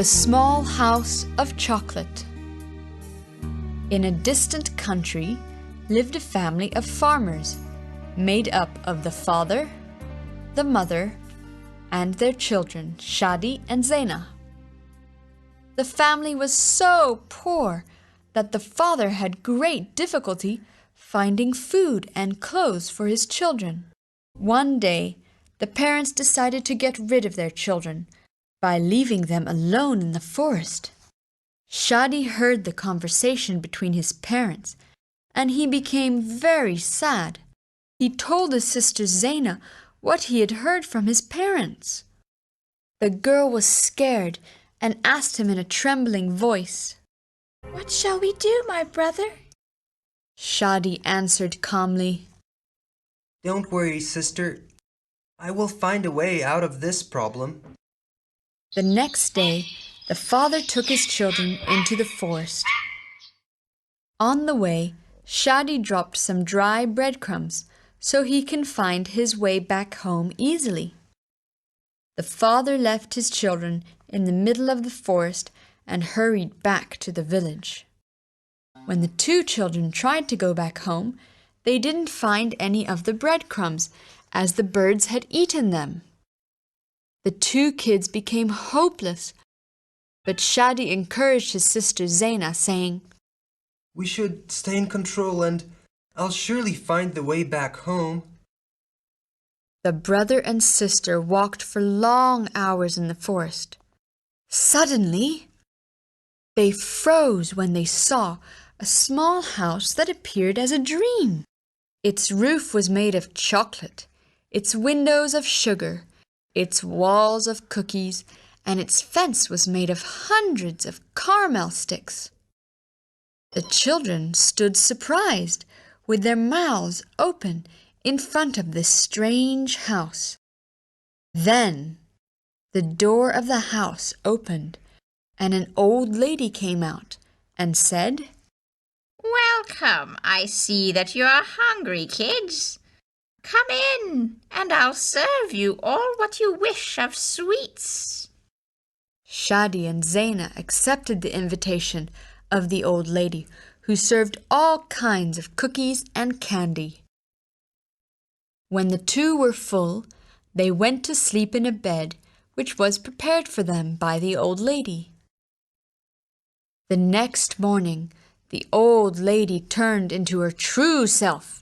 The Small House of Chocolate. In a distant country lived a family of farmers made up of the father, the mother, and their children, Shadi and Zaina. The family was so poor that the father had great difficulty finding food and clothes for his children. One day, the parents decided to get rid of their children by leaving them alone in the forest. Shadi heard the conversation between his parents, and he became very sad. He told his sister Zaina what he had heard from his parents. The girl was scared and asked him in a trembling voice, "What shall we do, my brother?" Shadi answered calmly, "Don't worry, sister. I will find a way out of this problem." The next day, the father took his children into the forest. On the way, Shadi dropped some dry breadcrumbs so he can find his way back home easily. The father left his children in the middle of the forest and hurried back to the village. When the two children tried to go back home, they didn't find any of the breadcrumbs as the birds had eaten them. The two kids became hopeless, but Shadi encouraged his sister Zaina, saying, "We should stay in control and I'll surely find the way back home." The brother and sister walked for long hours in the forest. Suddenly, they froze when they saw a small house that appeared as a dream. Its roof was made of chocolate, its windows of sugar, its walls of cookies, and its fence was made of hundreds of caramel sticks. The children stood surprised, with their mouths open in front of this strange house. Then the door of the house opened, and an old lady came out and said, "Welcome. I see that you are hungry, kids. Come in, and I'll serve you all what you wish of sweets." Shadi and Zaina accepted the invitation of the old lady, who served all kinds of cookies and candy. When the two were full, they went to sleep in a bed which was prepared for them by the old lady. The next morning, the old lady turned into her true self.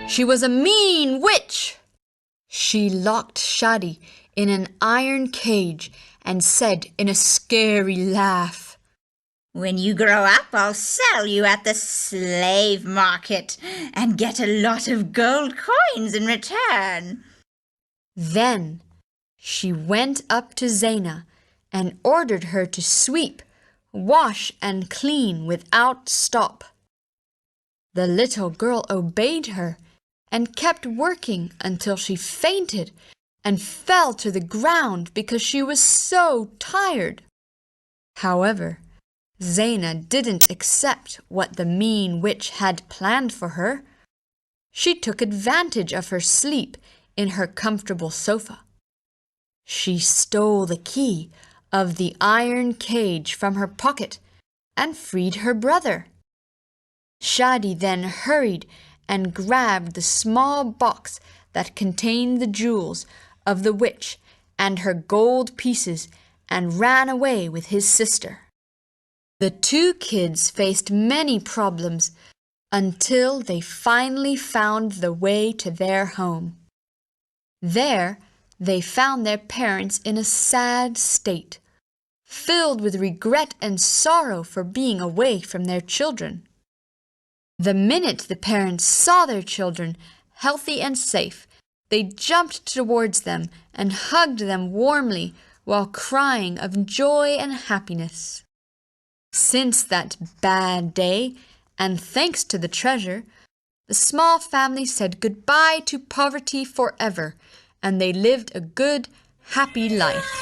She was a mean witch. She locked Shadi in an iron cage and said in a scary laugh, "When you grow up, I'll sell you at the slave market and get a lot of gold coins in return." Then she went up to Zaina and ordered her to sweep, wash, and clean without stop. The little girl obeyed her and kept working until she fainted and fell to the ground because she was so tired. However, Zaina didn't accept what the mean witch had planned for her. She took advantage of her sleep in her comfortable sofa. She stole the key of the iron cage from her pocket and freed her brother. Shadi then hurried and grabbed the small box that contained the jewels of the witch and her gold pieces and ran away with his sister. The two kids faced many problems until they finally found the way to their home. There, they found their parents in a sad state, filled with regret and sorrow for being away from their children. The minute the parents saw their children healthy and safe, they jumped towards them and hugged them warmly while crying of joy and happiness. Since that bad day, and thanks to the treasure, the small family said goodbye to poverty forever, and they lived a good, happy life.